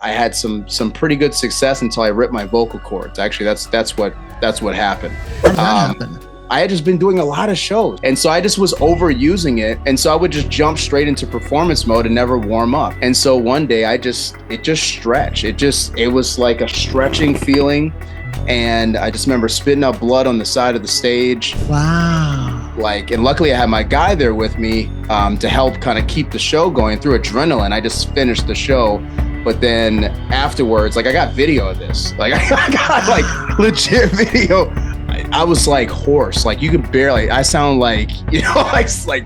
I had some pretty good success until I ripped my vocal cords. Actually, that's what happened. How did that happen? I had just been doing a lot of shows. And so I just was overusing it. And so I would just jump straight into performance mode and never warm up. And so one day it just stretched. It was like a stretching feeling. And I just remember spitting out blood on the side of the stage. Wow. And luckily I had my guy there with me to help kind of keep the show going through adrenaline. I just finished the show. But then afterwards, I got video of this. I got legit video. I was hoarse. You could barely, I sound like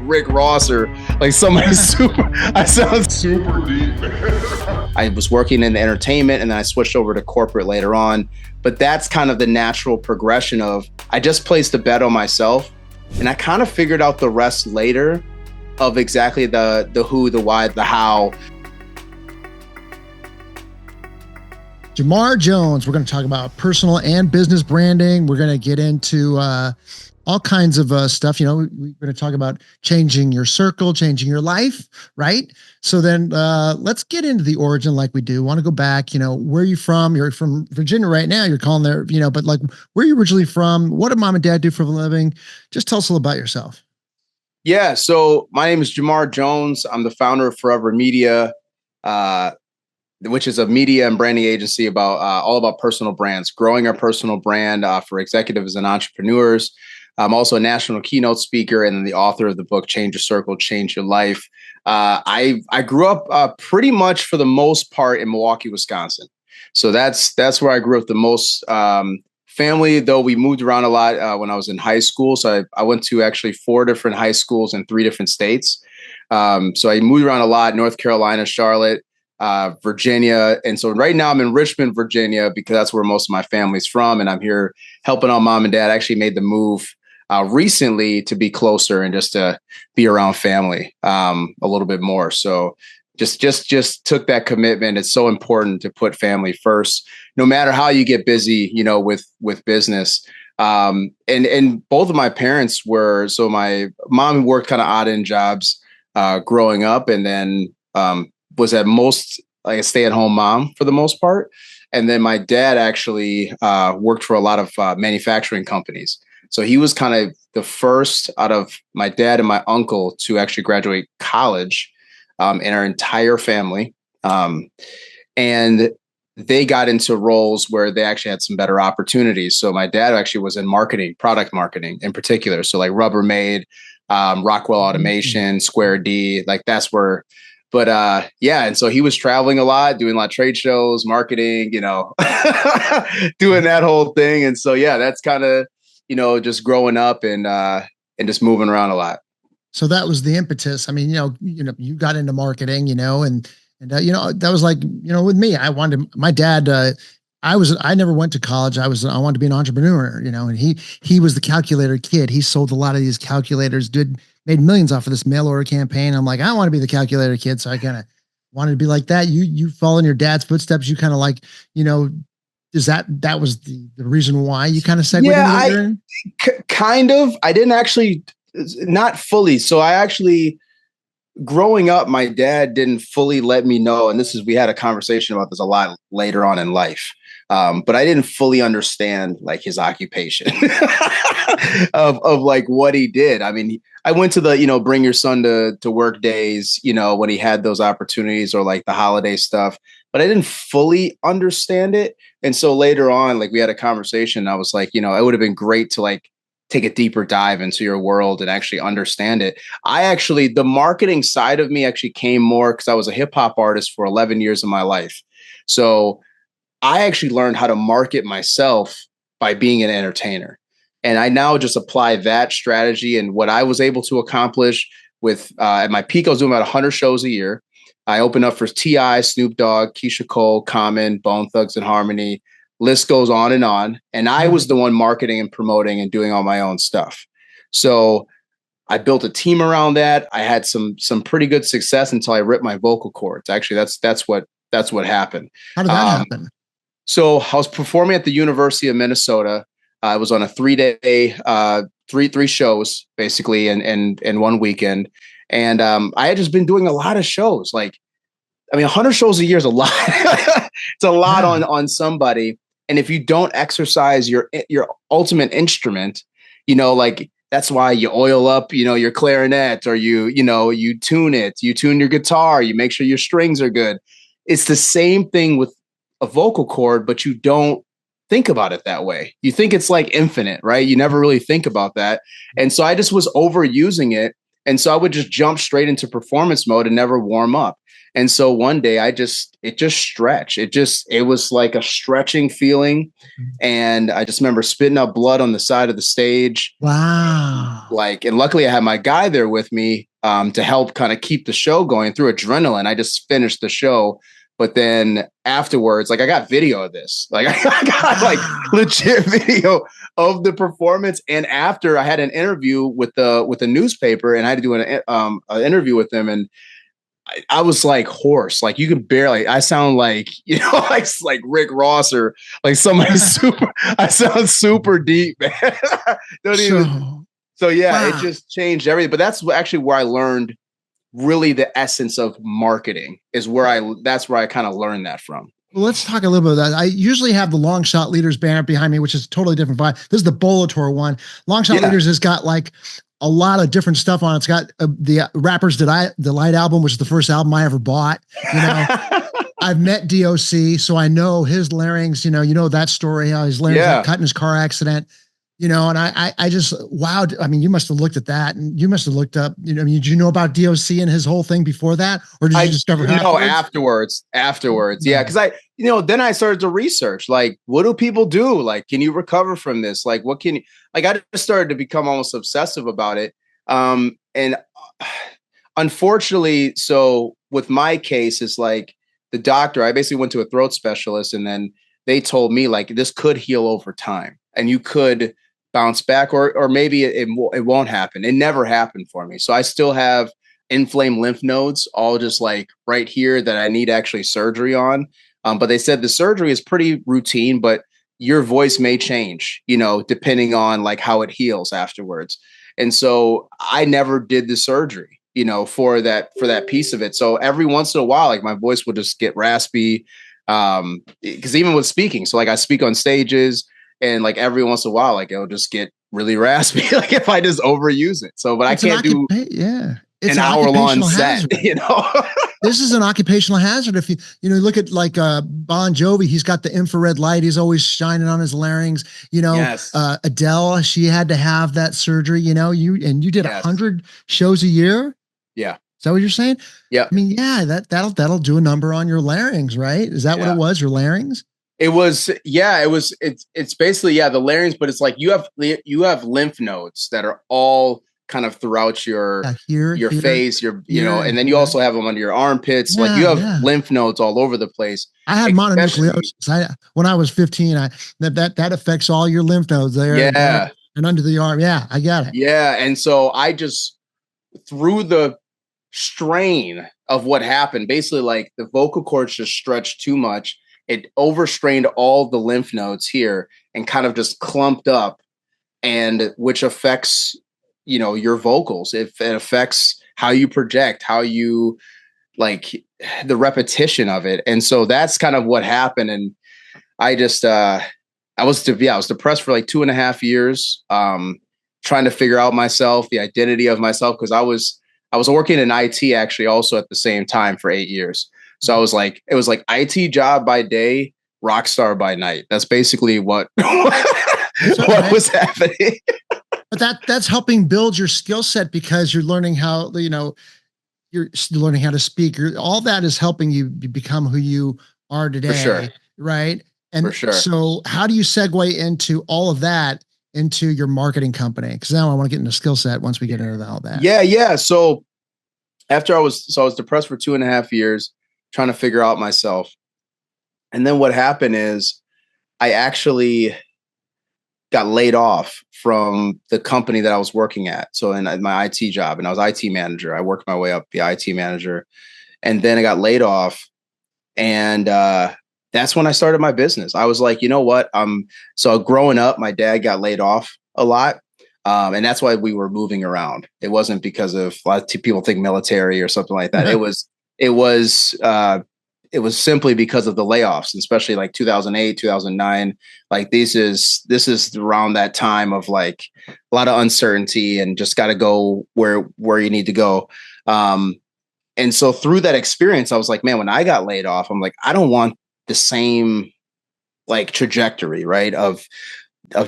Rick Ross or somebody super, I sound super deep. I was working in the entertainment and then I switched over to corporate later on. But that's kind of the natural progression of, I just placed a bet on myself and I kind of figured out the rest later of exactly the who, the why, the how. Jamar Jones, we're going to talk about personal and business branding. We're going to get into all kinds of stuff. We're going to talk about changing your circle, changing your life, right? So then let's get into the origin like we do. Want to go back, where are you from? You're from Virginia right now. You're calling there, but where are you originally from? What did mom and dad do for a living? Just tell us a little about yourself. Yeah, so my name is Jamar Jones. I'm the founder of Forever Media, which is a media and branding agency about all about personal brands, growing our personal brand for executives and entrepreneurs. I'm also a national keynote speaker and the author of the book, Change Your Circle, Change Your Life. I grew up pretty much for the most part in Milwaukee, Wisconsin. So that's where I grew up the most. Family, though, we moved around a lot when I was in high school. So I went to actually 4 different high schools in 3 different states. So I moved around a lot, North Carolina, Charlotte, Virginia. And so right now I'm in Richmond, Virginia, because that's where most of my family's from. And I'm here helping out mom and dad. I actually made the move recently to be closer and just to be around family a little bit more. So just took that commitment. It's so important to put family first, no matter how you get busy, with business. And both of my parents were, so my mom worked kind of odd end jobs growing up, and then was at most a stay-at-home mom for the most part. And then my dad actually worked for a lot of manufacturing companies. So he was kind of the first out of my dad and my uncle to actually graduate college in our entire family. And they got into roles where they actually had some better opportunities. So my dad actually was in marketing, product marketing in particular. So Rubbermaid, Rockwell Automation, Square D, that's where. But and so he was traveling a lot, doing a lot of trade shows, marketing, doing that whole thing. And so, that's kind of, just growing up and just moving around a lot. So that was the impetus. I mean, you got into marketing, and that was with me, my dad, I never went to college. I wanted to be an entrepreneur, and he was the calculator kid. He sold a lot of these calculators, made millions off of this mail order campaign. I'm like, I want to be the calculator kid. So I kind of wanted to be like that. You follow in your dad's footsteps. You kind of is that was the reason why you kind of segued into it? Kind of. I didn't actually, not fully. So I actually, growing up, my dad didn't fully let me know. And we had a conversation about this a lot later on in life. But I didn't fully understand his occupation of what he did. I mean, I went to the, bring your son to work days, when he had those opportunities or the holiday stuff, but I didn't fully understand it. And so later on, we had a conversation. I was like, it would have been great to take a deeper dive into your world and actually understand it. The marketing side of me actually came more because I was a hip hop artist for 11 years of my life. So I actually learned how to market myself by being an entertainer. And I now just apply that strategy and what I was able to accomplish with, at my peak, I was doing about 100 shows a year. I opened up for T.I., Snoop Dogg, Keisha Cole, Common, Bone Thugs and Harmony. List goes on. And I was the one marketing and promoting and doing all my own stuff. So I built a team around that. I had some pretty good success until I ripped my vocal cords. Actually, that's what happened. How did that happen? So I was performing at the University of Minnesota. I was on a 3-day, three shows basically in one weekend. And I had just been doing a lot of shows. I mean, 100 shows a year is a lot. It's a lot Yeah. on somebody. And if you don't exercise your ultimate instrument, like that's why you oil up, your clarinet, or you tune it, you tune your guitar, you make sure your strings are good. It's the same thing with a vocal cord, but you don't think about it that way. You think it's like infinite, right? You never really think about that. And so I just was overusing it. And so I would just jump straight into performance mode and never warm up. And so one day it just stretched. It was like a stretching feeling. And I just remember spitting out blood on the side of the stage. Wow. And luckily I had my guy there with me to help kind of keep the show going through adrenaline. I just finished the show. But then afterwards, I got video of this. I got legit video of the performance. And after, I had an interview with the newspaper, and I had to do an interview with them. And I was like hoarse, like you could barely. I sound like like Rick Ross or like somebody super. I sound super deep, man. So yeah, wow. It just changed everything. But that's actually where I learned really the essence of marketing. That's where I kind of learned that from. Well, let's talk a little bit of that. I usually have the Long Shot Leaders banner behind me, which is totally different vibe. This is the Bellator one. Long Shot Leaders has got like a lot of different stuff on it. It's got the Rappers Delight album, which is the first album I ever bought. I've met DOC, so I know his larynx, you know that story, how his larynx got cut in his car accident, and I just, wow. I mean, you must have looked at that, and you must have looked up, did you know about DOC and his whole thing before that? Or did you discover afterwards? Yeah. Cause then I started to research, like, what do people do? Like, can you recover from this? Like, what can you, I just started to become almost obsessive about it. And unfortunately, so with my case, it's like the doctor, I basically went to a throat specialist, and then they told me like, this could heal over time and you could bounce back, or maybe it won't happen. It never happened for me. So I still have inflamed lymph nodes, all just like right here, that I need actually surgery on. But they said the surgery is pretty routine, but your voice may change, depending on like how it heals afterwards. And so I never did the surgery, for that piece of it. So every once in a while, like my voice will just get raspy. Because even with speaking, so like I speak on stages, and like every once in a while, like it'll just get really raspy, like if I just overuse it. So, but I can't do it's an hour-long set, This is an occupational hazard. If you look at like Bon Jovi, he's got the infrared light. He's always shining on his larynx. Adele, she had to have that surgery. You did 100 shows a year. Yeah. Is that what you're saying? Yeah. I mean, that'll do a number on your larynx, right? Is that what it was? Your larynx? It's basically, the larynx, but it's like you have lymph nodes that are all kind of throughout your face, and then you also have them under your armpits. Like you have lymph nodes all over the place. I had mononucleosis. When I was 15, that affects all your lymph nodes there. Yeah. And under the arm. Yeah, I got it. Yeah. And so I just, through the strain of what happened, basically like the vocal cords just stretched too much. It overstrained all the lymph nodes here and kind of just clumped up, and which affects, your vocals. It affects how you project, how you like the repetition of it. And so that's kind of what happened. And I just, I was depressed for like 2.5 years, trying to figure out myself, the identity of myself. Cause I was working in IT actually also at the same time for 8 years. So it was like IT job by day, rock star by night. That's basically what was happening. But that's helping build your skill set, because you're learning how, you're learning how to speak. All that is helping you become who you are today. For sure. Right. And for sure. So how do you segue into all of that into your marketing company? Because now I want to get into skill set once we get into all that. Yeah. So after I was depressed for 2.5 years, trying to figure out myself. And then what happened is I actually got laid off from the company that I was working at. So in my IT job, and I was IT manager, I worked my way up the IT manager, and then I got laid off. And that's when I started my business. I was like, you know what? So growing up, my dad got laid off a lot. And that's why we were moving around. It wasn't because of a lot of people think military or something like that. it was simply because of the layoffs, especially like 2008, 2009. Like this is around that time of like a lot of uncertainty and just got to go where you need to go. And so through that experience, I was like, man, when I got laid off, I'm like, I don't want the same like trajectory, right? Of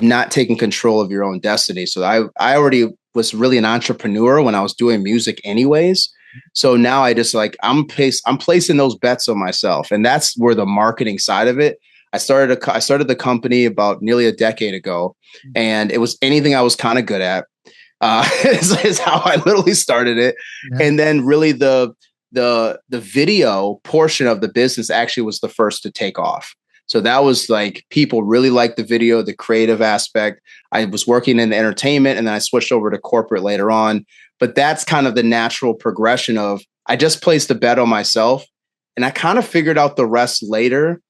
not taking control of your own destiny. So I already was really an entrepreneur when I was doing music anyways. So now I just like, I'm placing those bets on myself. And that's where the marketing side of it. I started the company about nearly a decade ago, and it was anything I was kind of good at. Is how I literally started it. Yeah. And then really the video portion of the business actually was the first to take off. So that was like, people really liked the video, the creative aspect. I was working in the entertainment, and then I switched over to corporate later on. But that's kind of the natural progression of, I just placed a bet on myself, and I kind of figured out the rest later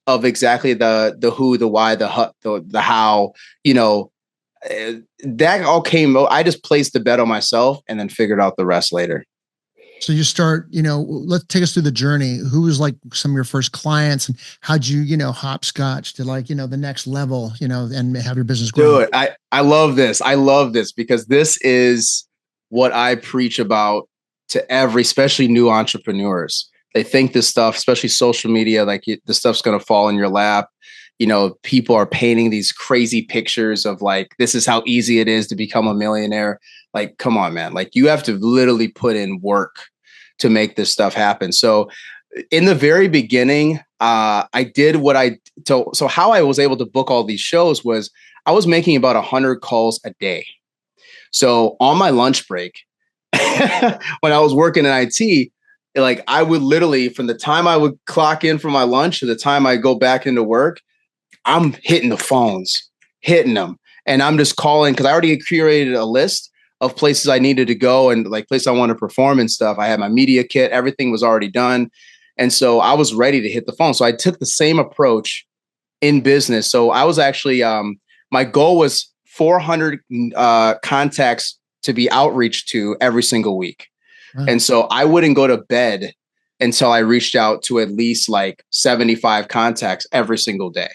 of exactly the who, the why, the how, that all came. I just placed the bet on myself and then figured out the rest later. So you start, let's take us through the journey. Who was like some of your first clients, and how'd you, hopscotch to like, the next level, and have your business grow? Dude, I love this. I love this because this is what I preach about to especially new entrepreneurs. They think this stuff, especially social media, like the stuff's going to fall in your lap. People are painting these crazy pictures of like, this is how easy it is to become a millionaire. Like, come on, man. Like, you have to literally put in work to make this stuff happen. So in the very beginning, I did so how I was able to book all these shows was I was making about 100 calls a day. So on my lunch break, when I was working in IT, like I would literally, from the time I would clock in for my lunch to the time I go back into work, I'm hitting the phones, hitting them. And I'm just calling because I already curated a list of places I needed to go and like places I want to perform and stuff. I had my media kit, everything was already done. And so I was ready to hit the phone. So I took the same approach in business. So I was actually, my goal was 400 contacts to be outreach to every single week. Wow. And so I wouldn't go to bed until I reached out to at least like 75 contacts every single day.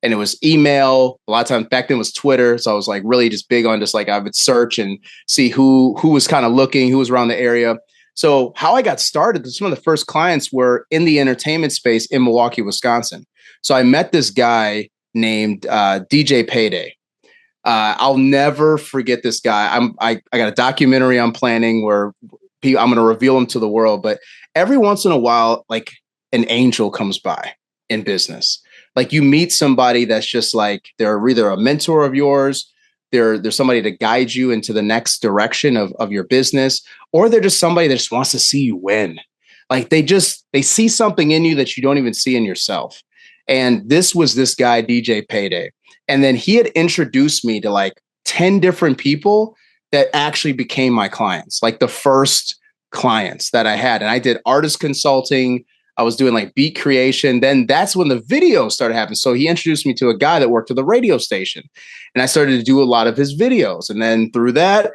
And it was email. A lot of times back then was Twitter. So I was like really just big on just like I would search and see who was kind of looking, who was around the area. So how I got started, some of the first clients were in the entertainment space in Milwaukee, Wisconsin. So I met this guy named DJ Payday. I'll never forget this guy. I got a documentary I'm planning where I'm going to reveal him to the world. But every once in a while, like an angel comes by in business. Like you meet somebody that's just like, they're either a mentor of yours, they're somebody to guide you into the next direction of your business, or they're just somebody that just wants to see you win. Like they see something in you that you don't even see in yourself. And this was this guy, DJ Payday. And then he had introduced me to like 10 different people that actually became my clients, like the first clients that I had. And I did artist consulting. I was doing like beat creation. Then that's when the video started happening. So he introduced me to a guy that worked at the radio station, and I started to do a lot of his videos. And then through that,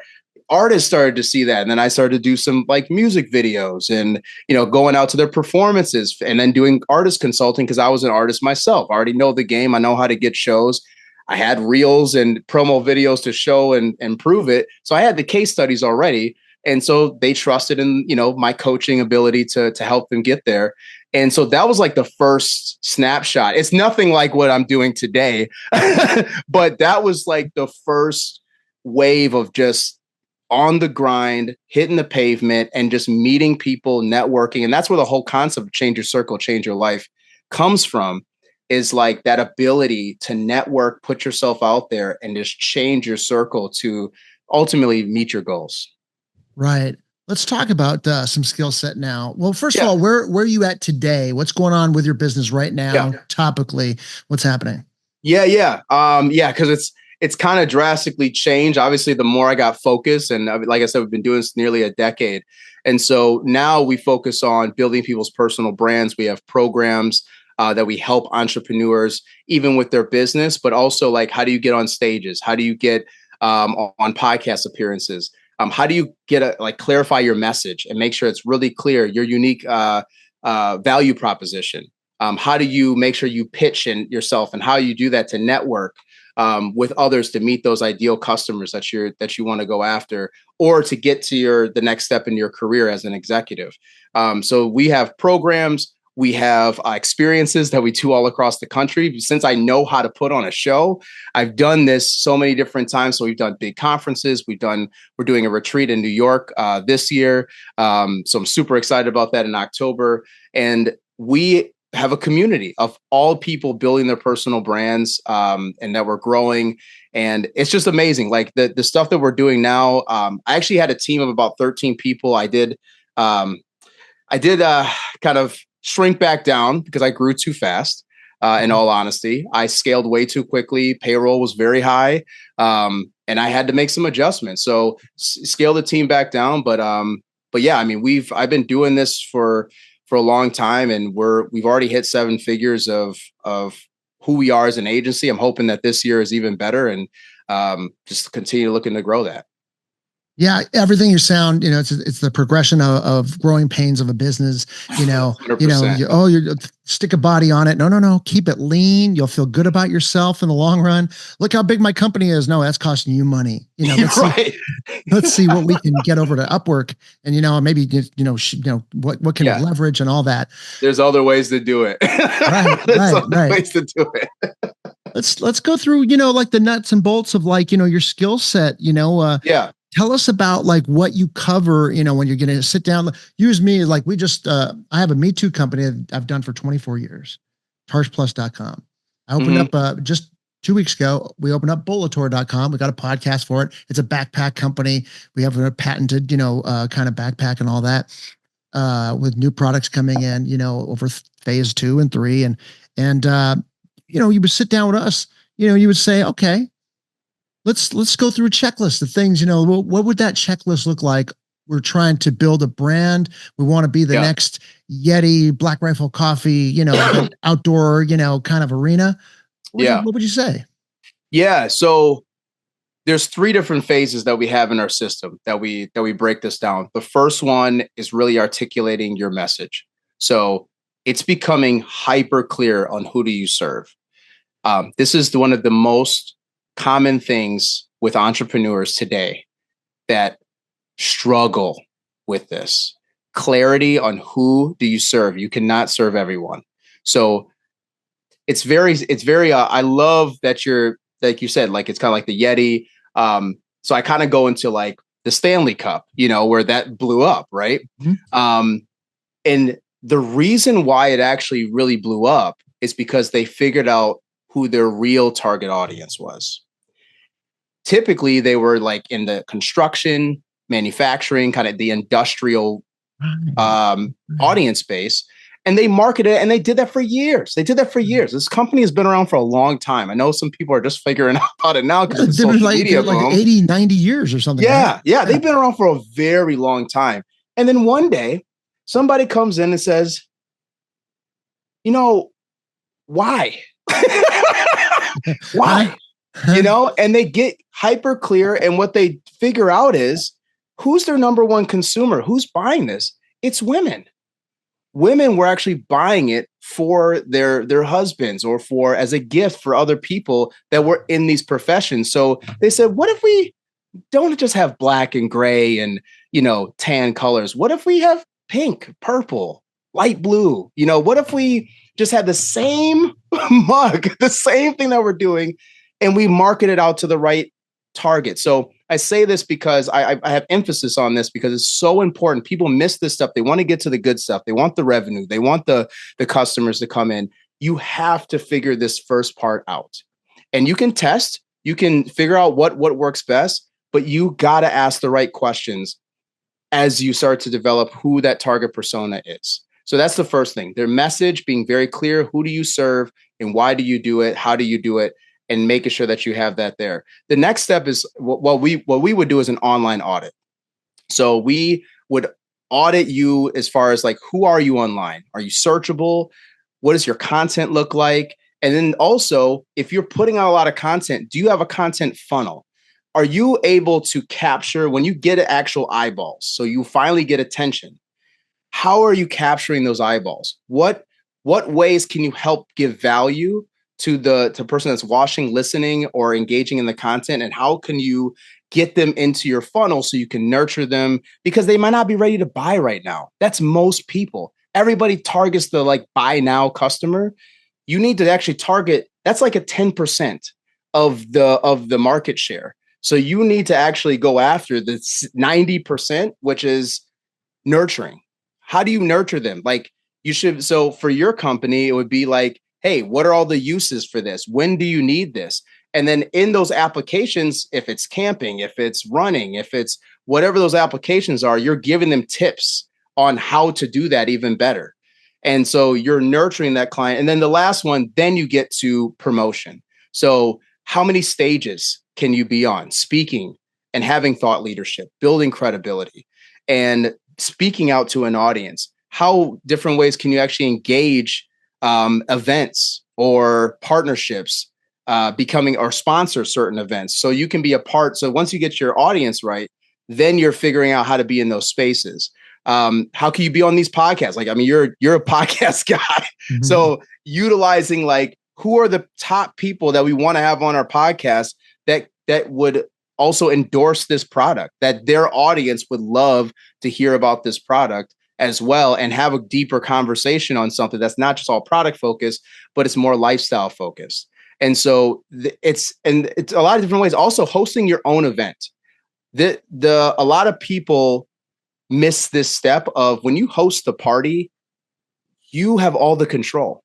artists started to see that. And then I started to do some like music videos and, going out to their performances and then doing artist consulting because I was an artist myself. I already know the game. I know how to get shows. I had reels and promo videos to show and prove it. So I had the case studies already. And so they trusted in, my coaching ability to help them get there. And so that was like the first snapshot. It's nothing like what I'm doing today, but that was like the first wave of just on the grind, hitting the pavement and just meeting people, networking. And that's where the whole concept of change your circle, change your life comes from, is like that ability to network, put yourself out there and just change your circle to ultimately meet your goals. Right. Let's talk about some skill set now. Well, first of all, where are you at today? What's going on with your business right now? Topically, what's happening? Yeah. Because it's kind of drastically changed. Obviously, the more I got focused, and like I said, we've been doing this nearly a decade. And so now we focus on building people's personal brands. We have programs that we help entrepreneurs, even with their business, but also like, how do you get on stages? How do you get on podcast appearances? How do you clarify your message and make sure it's really clear, your unique value proposition? How do you make sure you pitch in yourself, and how you do that to network with others to meet those ideal customers that you want to go after, or to get to the next step in your career as an executive. So we have programs, we have experiences that we do all across the country. Since I know how to put on a show, I've done this so many different times. So we've done big conferences. We're doing a retreat in New York this year. So I'm super excited about that in October. And we have a community of all people building their personal brands, and that we're growing. And it's just amazing. Like the stuff that we're doing now. I actually had a team of about 13 people. I did kind of shrink back down because I grew too fast. In all honesty, I scaled way too quickly. Payroll was very high. And I had to make some adjustments. So scale the team back down. But yeah, I mean, I've been doing this for a long time, and we've already hit 7 figures of who we are as an agency. I'm hoping that this year is even better, and just continue looking to grow that. Yeah, everything you sound, it's the progression of growing pains of a business. You stick a body on it. No, keep it lean. You'll feel good about yourself in the long run. Look how big my company is. No, that's costing you money. Let's see what we can get over to Upwork, and maybe what can we leverage and all that. There's other ways to do it. Right. Ways to do it. Let's go through like the nuts and bolts of your skill set. Yeah. Tell us about what you cover, when you're going to sit down. Use me, I have a Me Too company that I've done for 24 years, tarshplus.com. I opened up just 2 weeks ago. We opened up Bulletor.com. We got a podcast for it. It's a backpack company. We have a patented, kind of backpack and all that, with new products coming in, over phase 2 and 3. And you would sit down with us, you would say, okay, let's go through a checklist of things. What would that checklist look like? We're trying to build a brand. We want to be the next Yeti, Black Rifle Coffee, outdoor, kind of arena. What would you say? Yeah. So there's 3 different phases that we have in our system that we break this down. The first one is really articulating your message. So it's becoming hyper clear on who do you serve. This is one of the most common things with entrepreneurs today that struggle with this clarity on who do you serve. You cannot serve everyone. So it's very, I love that like you said, it's kind of like the Yeti. So I kind of go into the Stanley Cup, where that blew up. Right. Mm-hmm. And the reason why it actually really blew up is because they figured out who their real target audience was. Typically, they were in the construction, manufacturing, kind of the industrial audience base, and they marketed it, and they did that for years. This company has been around for a long time. I know some people are just figuring out about it now because of social media. 80, 90 years or something. Yeah. They've been around for a very long time. And then one day, somebody comes in and says, why? Why? And they get hyper clear. And what they figure out is who's their number one consumer? Who's buying this? It's women. Women were actually buying it for their husbands or for as a gift for other people that were in these professions. So they said, what if we don't just have black and gray and, tan colors? What if we have pink, purple, light blue? What if we just had the same mug, the same thing that we're doing, and we market it out to the right target? So I say this because I have emphasis on this because it's so important. People miss this stuff. They want to get to the good stuff. They want the revenue. They want the customers to come in. You have to figure this first part out. And you can test, you can figure out what works best, but you got to ask the right questions as you start to develop who that target persona is. So that's the first thing. Their message being very clear. Who do you serve and why do you do it? How do you do it? And making sure that you have that there. The next step is what we would do is an online audit. So we would audit you as far as who are you online? Are you searchable? What does your content look like? And then also, if you're putting out a lot of content, do you have a content funnel? are you able to capture when you get actual eyeballs? So you finally get attention. How are you capturing those eyeballs? What ways can you help give value to the person that's watching, listening, or engaging in the content? And how can you get them into your funnel so you can nurture them, because they might not be ready to buy right now? That's most people. Everybody targets the like buy now customer. You need to actually target, that's like a 10% of the market share. So you need to actually go after the 90%, which is nurturing. How do you nurture them? Like you should. So for your company, it would be like, hey, what are all the uses for this? When do you need this? And then in those applications, if it's camping, if it's running, if it's whatever those applications are, you're giving them tips on how to do that even better. And so you're nurturing that client. And then the last one, then you get to promotion. So how many stages can you be on? Speaking and having thought leadership, building credibility, and speaking out to an audience. How different ways can you actually engage events or partnerships, becoming or sponsor certain events so you can be a part. So once you get your audience right, then you're figuring out how to be in those spaces. How can you be on these podcasts? Like, I mean, you're a podcast guy. Mm-hmm. So utilizing like, who are the top people that we want to have on our podcast that would also endorse this product, that their audience would love to hear about this product as well, and have a deeper conversation on something that's not just all product focused, but it's more lifestyle focused. And so it's a lot of different ways. Also hosting your own event. A lot of people miss this step of when you host the party, you have all the control.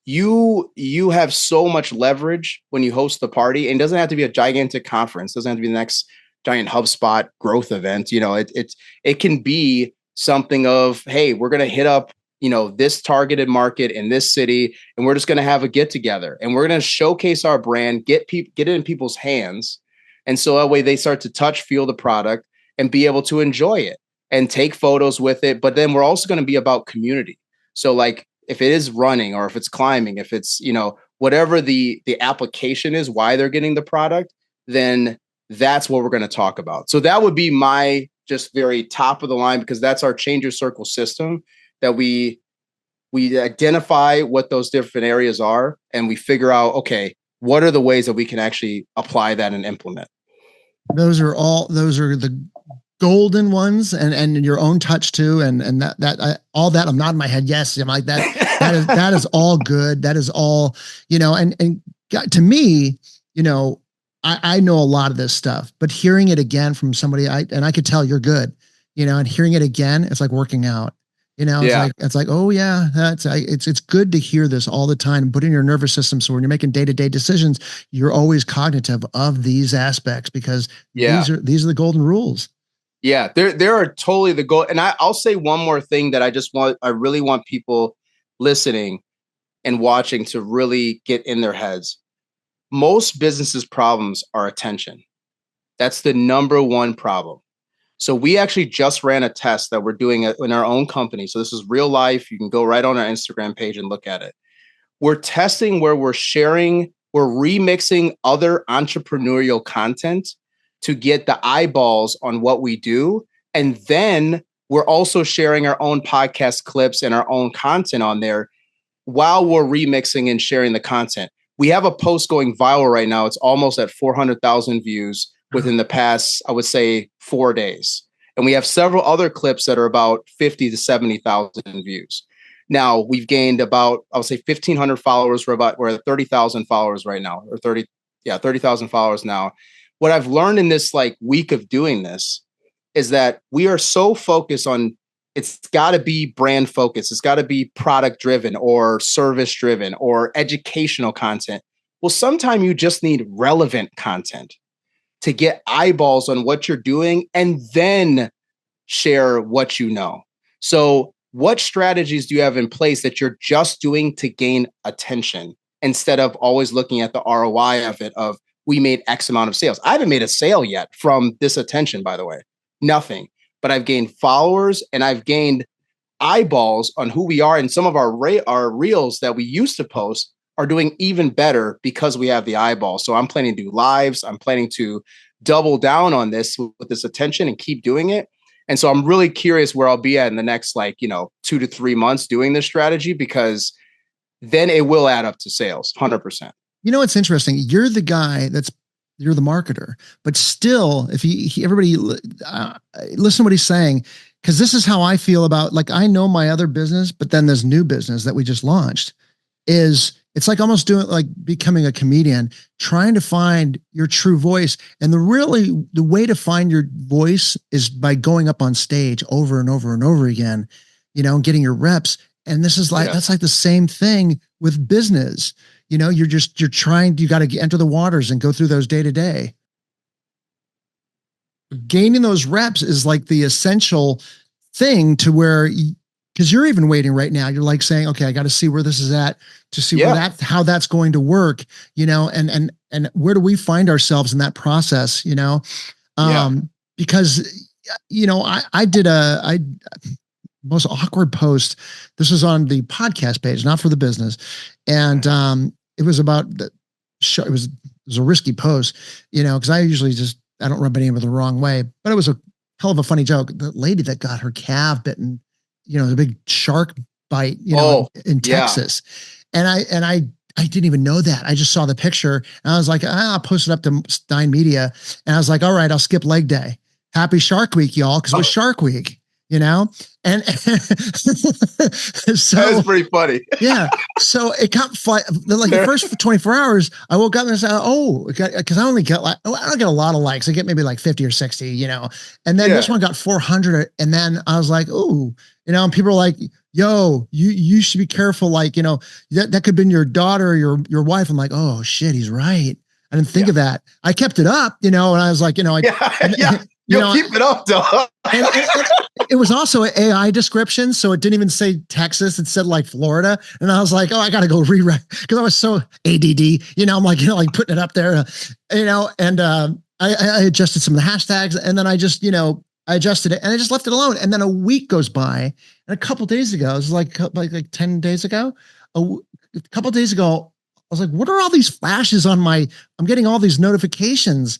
You have so much leverage when you host the party, and it doesn't have to be a gigantic conference. It doesn't have to be the next giant HubSpot growth event. You know, it can be something of, hey, we're going to hit up, you know, this targeted market in this city, and we're just going to have a get together, and we're going to showcase our brand, get it in people's hands. And so that way they start to touch, feel the product and be able to enjoy it and take photos with it. But then we're also going to be about community. So like, if it is running or if it's climbing, if it's, you know, whatever the application is, why they're getting the product, then that's what we're going to talk about. So that would be my just very top of the line, because that's our change your circle system, that we identify what those different areas are, and we figure out, okay, what are the ways that we can actually apply that and implement. Those are the golden ones, and your own touch too. And all that, I'm nodding my head. Yes. I'm like that is all good. That is all, you know, and to me, you know, I know a lot of this stuff, but hearing it again from somebody, I could tell you're good, you know, and hearing it again, it's like working out, you know, it's like, oh yeah, it's good to hear this all the time, put in your nervous system. So when you're making day-to-day decisions, you're always cognitive of these aspects, because these are the golden rules. Yeah, there are totally the goal. And I'll say one more thing that I really want people listening and watching to really get in their heads. Most businesses' problems are attention. That's the number one problem. So we actually just ran a test that we're doing in our own company. So this is real life. You can go right on our Instagram page and look at it. We're testing where we're remixing other entrepreneurial content to get the eyeballs on what we do. And then we're also sharing our own podcast clips and our own content on there while we're remixing and sharing the content. We have a post going viral right now. It's almost at 400,000 views within the past, I would say, 4 days. And we have several other clips that are about 50 to 70,000 views. Now we've gained about, I would say 1,500 followers. We're at 30,000 followers right now, or 30,000 followers now. What I've learned in this like week of doing this is that we are so focused on, it's got to be brand focused. It's got to be product driven or service driven or educational content. Well, sometimes you just need relevant content to get eyeballs on what you're doing and then share what you know. So what strategies do you have in place that you're just doing to gain attention instead of always looking at the ROI of it, of we made X amount of sales? I haven't made a sale yet from this attention, by the way, nothing, but I've gained followers and I've gained eyeballs on who we are. And some of our reels that we used to post are doing even better because we have the eyeballs. So I'm planning to do lives. I'm planning to double down on this with this attention and keep doing it. And so I'm really curious where I'll be at in the next, like, 2 to 3 months doing this strategy, because then it will add up to sales 100%. It's interesting. You're the guy you're the marketer, but still, if everybody listen to what he's saying, because this is how I feel about, like, I know my other business, but then this new business that we just launched it's like almost doing, like, becoming a comedian, trying to find your true voice. And the way to find your voice is by going up on stage over and over and over again, and getting your reps. And this is like, that's like the same thing with you got to enter the waters and go through those day to day. Gaining those reps is like the essential thing to where, because you're even waiting right now. You're like saying, okay, I got to see where this is at to see how that's going to work, and where do we find ourselves in that process, because, I did a most awkward post. This was on the podcast page, not for the business. And, it was about the show. It was a risky post, cause I usually I don't rub anyone the wrong way, but it was a hell of a funny joke. The lady that got her calf bitten, the big shark bite, in Texas. And I didn't even know that. I just saw the picture and I was like, I'll post it up to Stein Media. And I was like, all right, I'll skip leg day. Happy Shark Week, y'all. Cause it was Shark Week, and so that was pretty funny. Yeah. So it got like the first 24 hours, I woke up and I said, because I only get I don't get a lot of likes. I get maybe like 50 or 60, and then this one got 400. And then I was like, ooh, and people are like, yo, you should be careful. Like, that could have been your daughter or your wife. I'm like, oh shit, he's right. I didn't think of that. I kept it up, and I was like, keep it up, dog. and it was also an AI description, so it didn't even say Texas; it said like Florida. And I was like, oh, I got to go rewrite, because I was so ADD. I'm like, like putting it up there, And I adjusted some of the hashtags, and then I just, I adjusted it, and I just left it alone. And then a week goes by, and a couple of days ago, it was like 10 days ago, a couple of days ago, I was like, what are all these flashes I'm getting all these notifications.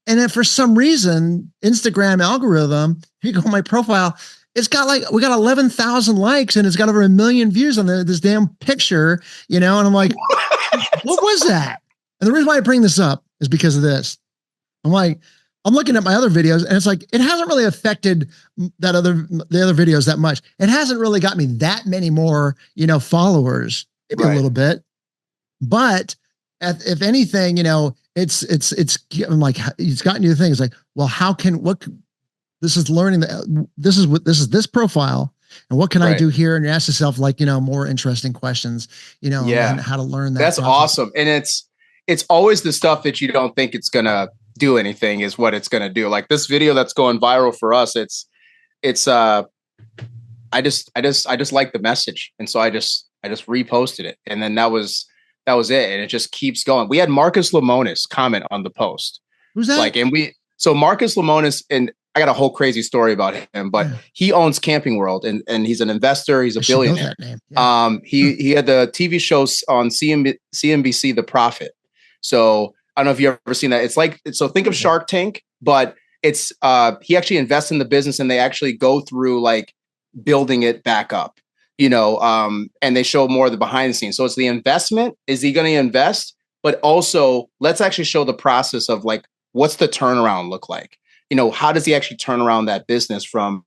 And then for some reason, Instagram algorithm, you go on my profile, it's got we got 11,000 likes and it's got over 1 million views on this damn picture, and I'm like, what was that? And the reason why I bring this up is because of this. I'm looking at my other videos and it's like, it hasn't really affected the other videos that much. It hasn't really got me that many more, followers, maybe a little bit, but if anything, it's I'm like, it's gotten you the thing. It's like, well, this is learning this is this profile, and what can I do here? And you ask yourself, like, more interesting questions, and how to learn that. That's awesome. And it's always the stuff that you don't think it's going to do anything is what it's going to do. Like this video that's going viral for us. I just like the message. And so I just reposted it. And then that was it. And it just keeps going. We had Marcus Lemonis comment on the post. Who's that? So Marcus Lemonis, and I got a whole crazy story about him, but he owns Camping World and he's an investor. He's a billionaire. He had the TV shows on CNBC, The Profit. So I don't know if you've ever seen that. It's like, so think of Shark Tank, but it's, he actually invests in the business and they actually go through like building it back up, and they show more of the behind the scenes. So it's the investment. Is he going to invest? But also let's actually show the process of like, what's the turnaround look like? How does he actually turn around that business from,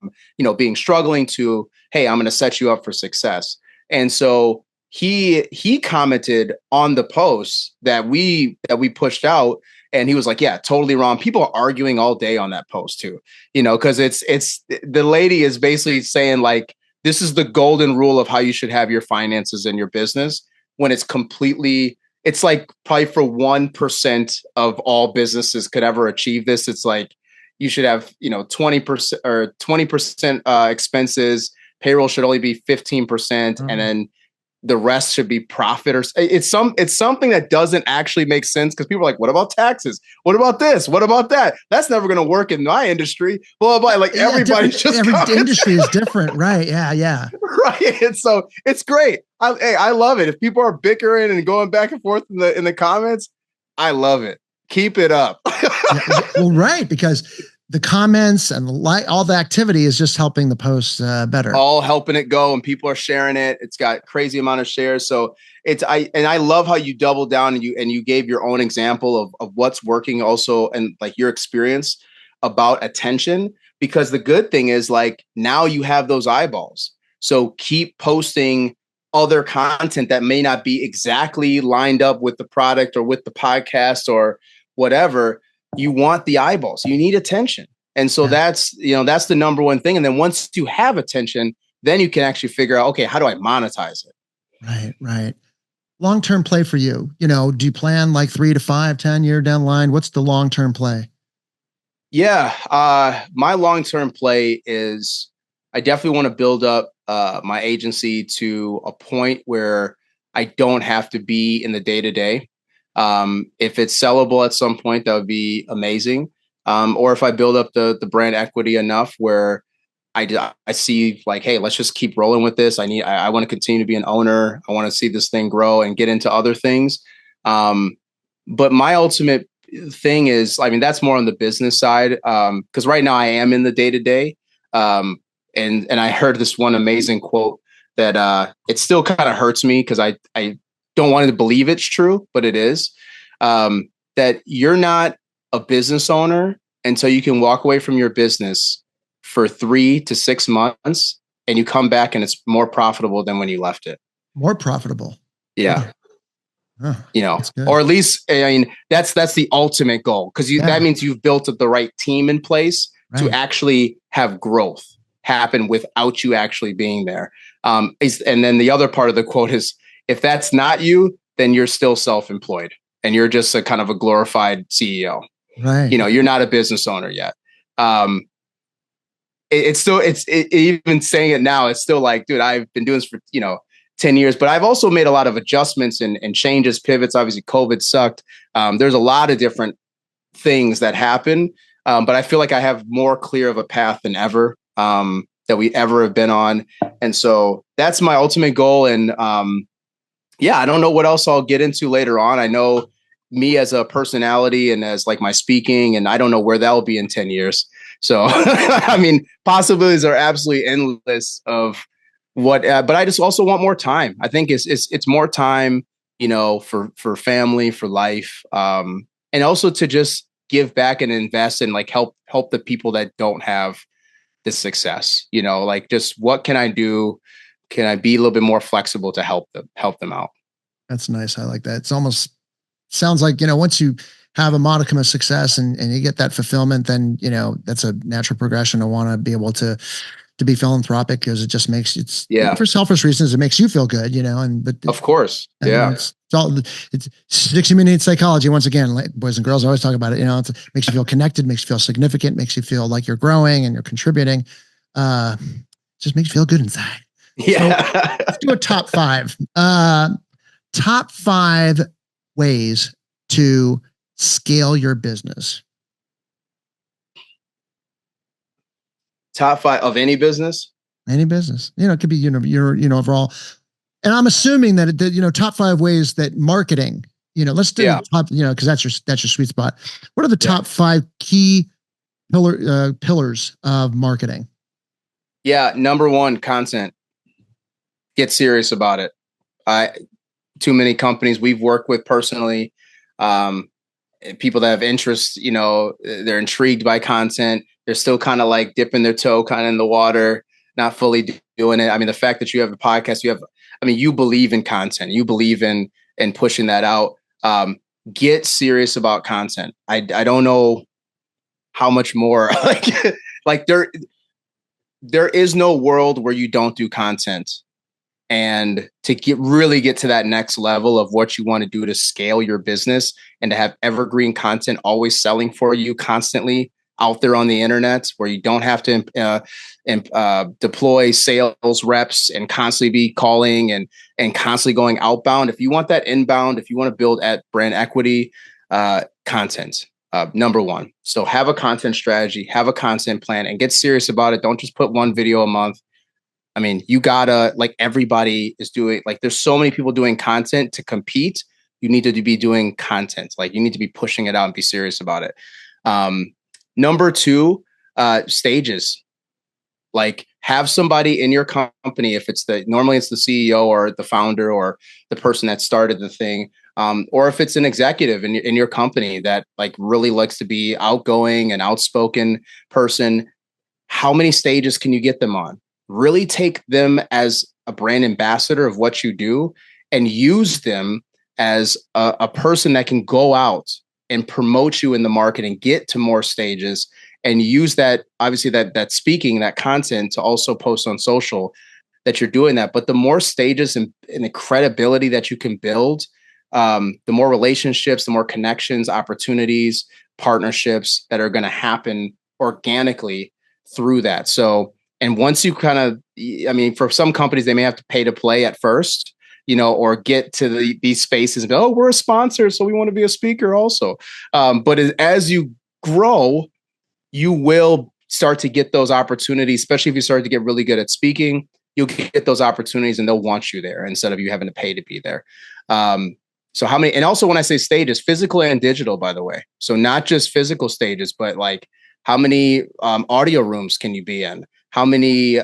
being struggling to, hey, I'm going to set you up for success. And so he commented on the post that we pushed out, and he was like, yeah, totally wrong. People are arguing all day on that post too, because it's the lady is basically saying like, this is the golden rule of how you should have your finances in your business, when it's like probably for 1% of all businesses could ever achieve this. It's like, you should have, 20% or 20% expenses. Payroll should only be 15%. And then the rest should be profit, or it's something that doesn't actually make sense, because people are like, what about taxes? What about this? What about that? That's never going to work in my industry. Blah, blah, blah. Like everybody's just every industry is different. Right. Yeah. Right. And so it's great. I love it. If people are bickering and going back and forth in the comments, I love it. Keep it up. Well, right, because the comments and all the activity is just helping the post better. All helping it go, and people are sharing it. It's got crazy amount of shares. So I love how you double down and you gave your own example of what's working also, and like your experience about attention, because the good thing is like now you have those eyeballs. So keep posting other content that may not be exactly lined up with the product or with the podcast or whatever. You want the eyeballs. You need attention. And so that's the number one thing. And then once you have attention, then you can actually figure out, okay, how do I monetize it? Right, right. Long-term play for you. Do you plan like 3 to 5, 10 year down the line? What's the long-term play? Yeah. My long-term play is I definitely want to build up my agency to a point where I don't have to be in the day-to-day. If it's sellable at some point, that would be amazing. Or if I build up the brand equity enough where I see like, hey, let's just keep rolling with this. I want to continue to be an owner. I want to see this thing grow and get into other things. But my ultimate thing is, I mean, that's more on the business side. Because right now I am in the day-to-day. And I heard this one amazing quote that it still kind of hurts me because I don't want to believe it's true, but it is, that you're not a business owner until you can walk away from your business for 3 to 6 months and you come back and it's more profitable than when you left it. More profitable. Yeah. Or at least, I mean, that's the ultimate goal, because that means you've built the right team in place to actually have growth happen without you actually being there. And then the other part of the quote is, if that's not you, then you're still self-employed and you're just a kind of a glorified CEO. Right. You're not a business owner yet. Even saying it now, it's still like, dude, I've been doing this for, 10 years, but I've also made a lot of adjustments and changes, pivots. Obviously COVID sucked. There's a lot of different things that happen. But I feel like I have more clear of a path than ever, that we ever have been on. And so that's my ultimate goal. And, I don't know what else I'll get into later on. I know me as a personality and as like my speaking, and I don't know where that'll be in 10 years. So, I mean, possibilities are absolutely endless of what, but I just also want more time. I think it's more time, for family, for life, and also to just give back and invest and like help the people that don't have the success, like just what can I do? Can I be a little bit more flexible to help them out? That's nice. I like that. It's almost sounds like, once you have a modicum of success and you get that fulfillment, then, that's a natural progression to want to be able to be philanthropic, because it just makes for selfish reasons, it makes you feel good, but of course. Yeah. It's 60 minute psychology. Once again, like boys and girls always talk about it, it makes you feel connected, makes you feel significant, makes you feel like you're growing and you're contributing. Just makes you feel good inside. Yeah. So let's do a top 5. Top 5 ways to scale your business. Top 5 of any business? Any business. It could be, your overall. And I'm assuming that, top 5 ways that marketing, let's do top, because that's your sweet spot. What are the top 5 key pillars of marketing? Yeah. Number 1, content. Get serious about it. Too many companies we've worked with personally, people that have interest, they're intrigued by content. They're still kind of like dipping their toe kind of in the water, not fully doing it. I mean, the fact that you have a podcast, you believe in content, you believe in pushing that out. Get serious about content. I don't know how much more like there is no world where you don't do content. And to really get to that next level of what you want to do to scale your business and to have evergreen content always selling for you constantly out there on the internet, where you don't have to deploy sales reps and constantly be calling and constantly going outbound. If you want that inbound, if you want to build at brand equity, content, number 1. So have a content strategy, have a content plan, and get serious about it. Don't just put 1 video a month. I mean, you gotta, like everybody is doing, like there's so many people doing content to compete, You need to be doing content. Like you need to be pushing it out and be serious about it. Number two, stages. Like have somebody in your company, if it's normally it's the CEO or the founder or the person that started the thing, or if it's an executive in your company that like really likes to be outgoing and outspoken person, how many stages can you get them on? Really take them as a brand ambassador of what you do and use them as a person that can go out and promote you in the market and get to more stages and use that, obviously that speaking, that content to also post on social that you're doing that. But the more stages and the credibility that you can build, the more relationships, the more connections, opportunities, partnerships that are going to happen organically through that. So, and once you kind of, I mean, for some companies, they may have to pay to play at first, or get to these spaces and go, oh, we're a sponsor, so we want to be a speaker also. But as you grow, you will start to get those opportunities, especially if you start to get really good at speaking, you'll get those opportunities and they'll want you there instead of you having to pay to be there. So how many, and also when I say stages, physical and digital, by the way, so not just physical stages, but like how many audio rooms can you be in? How many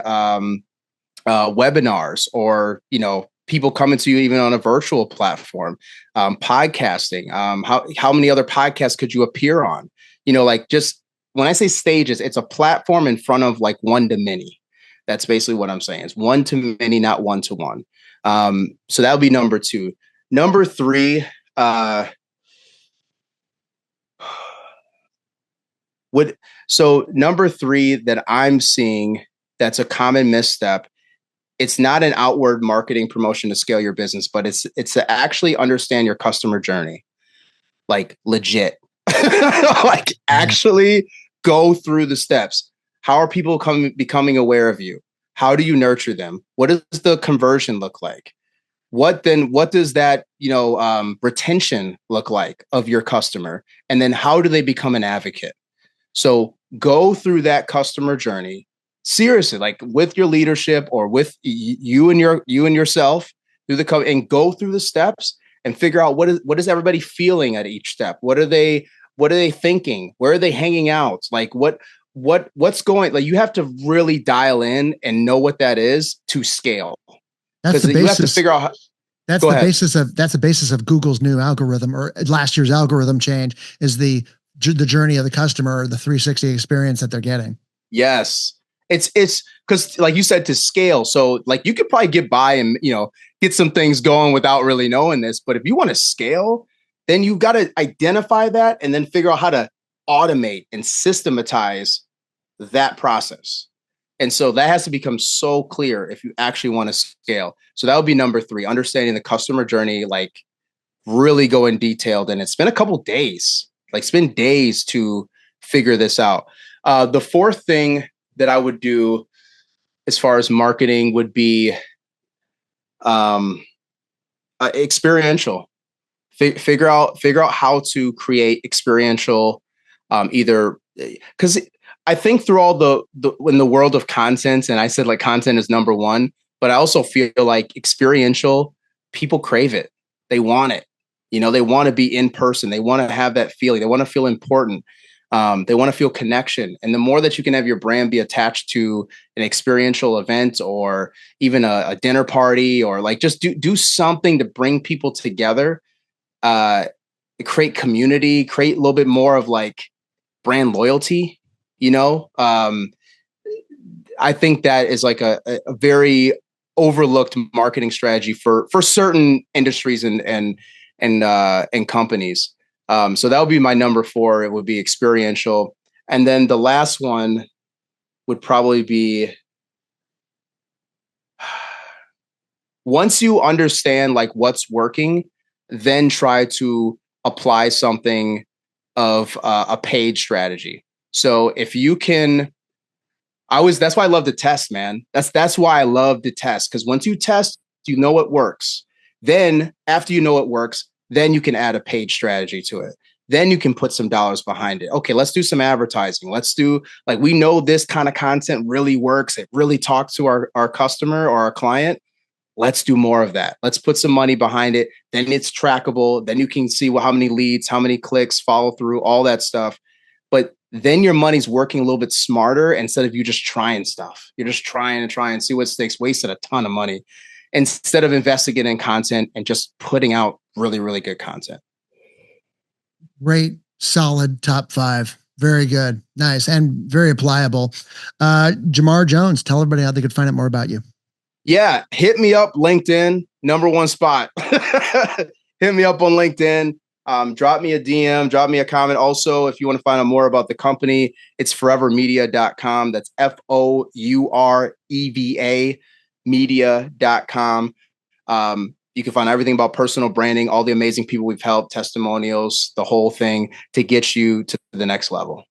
webinars or, people coming to you even on a virtual platform, podcasting, how many other podcasts could you appear on? Like just, when I say stages, it's a platform in front of like one to many. That's basically what I'm saying. It's one to many, not one to one. So that would be number two. Number three, number three that I'm seeing that's a common misstep. It's not an outward marketing promotion to scale your business, but it's to actually understand your customer journey, like legit, like actually go through the steps. How are people becoming aware of you? How do you nurture them? What does the conversion look like? What does that, retention look like of your customer? And then how do they become an advocate? So go through that customer journey seriously, like with your leadership or with you and yourself through the company, and go through the steps and figure out what is everybody feeling at each step? What are they thinking? Where are they hanging out? Like what's going, like you have to really dial in and know what that is to scale. That's the basis. You have to figure out how, that's the basis of Google's new algorithm, or last year's algorithm change, is the journey of the customer, the 360 experience that they're getting. Yes. It's because like you said, to scale. So like you could probably get by and, get some things going without really knowing this. But if you want to scale, then you've got to identify that and then figure out how to automate and systematize that process. And so that has to become so clear if you actually want to scale. So that would be number three, understanding the customer journey, like really go in detailed. And it's been a couple days, like it's been days to figure this out. The fourth thing that I would do as far as marketing would be experiential. Figure out how to create experiential, either because I think through all in the world of content, and I said like content is number one, but I also feel like experiential, people crave it. They want it. They want to be in person. They want to have that feeling. They want to feel important. They want to feel connection. And the more that you can have your brand be attached to an experiential event or even a dinner party, or like just do something to bring people together, create community, create a little bit more of like brand loyalty. I think that is like a very overlooked marketing strategy for certain industries and companies. So that would be my number four. It would be experiential. And then the last one would probably be, once you understand like what's working, then try to apply something of a paid strategy. So if you can, that's why I love to test, man. That's why I love to test. Because once you test, you know what works. Then after you know what works, then you can add a paid strategy to it. Then you can put some dollars behind it. Okay, let's do some advertising. Let's do, like, we know this kind of content really works. It really talks to our customer or our client. Let's do more of that. Let's put some money behind it. Then it's trackable. Then you can see how many leads, how many clicks, follow through, all that stuff. But then your money's working a little bit smarter instead of you just trying stuff. You're just trying and trying, see what sticks, wasted a ton of money instead of investing it in content and just putting out really, really good content. Great, solid top 5. Very good. Nice. And very applicable. Jamar Jones, tell everybody how they could find out more about you. Yeah. Hit me up. LinkedIn, #1 spot. Hit me up on LinkedIn. Drop me a DM, drop me a comment. Also, if you want to find out more about the company, it's forevermedia.com. That's FOUREVA media.com. You can find everything about personal branding, all the amazing people we've helped, testimonials, the whole thing to get you to the next level.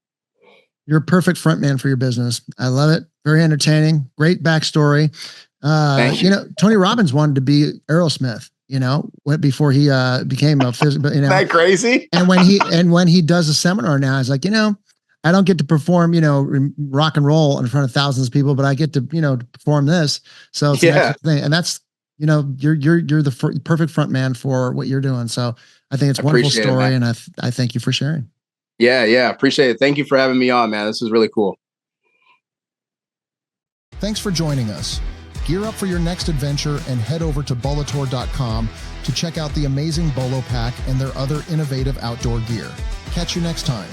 You're a perfect front man for your business. I love it. Very entertaining. Great backstory. Thank you. You know, Tony Robbins wanted to be Aerosmith, you know, before he became a physical, you know. Isn't that crazy? And when he does a seminar now, he's like, you know, I don't get to perform, you know, rock and roll in front of thousands of people, but I get to, you know, perform this. So it's an excellent thing. And that's, you know, you're the perfect front man for what you're doing. So I think it's a wonderful story, and I thank you for sharing. Yeah, appreciate it. Thank you for having me on, man. This is really cool. Thanks for joining us. Gear up for your next adventure and head over to bolator.com to check out the amazing Bolo Pack and their other innovative outdoor gear. Catch you next time.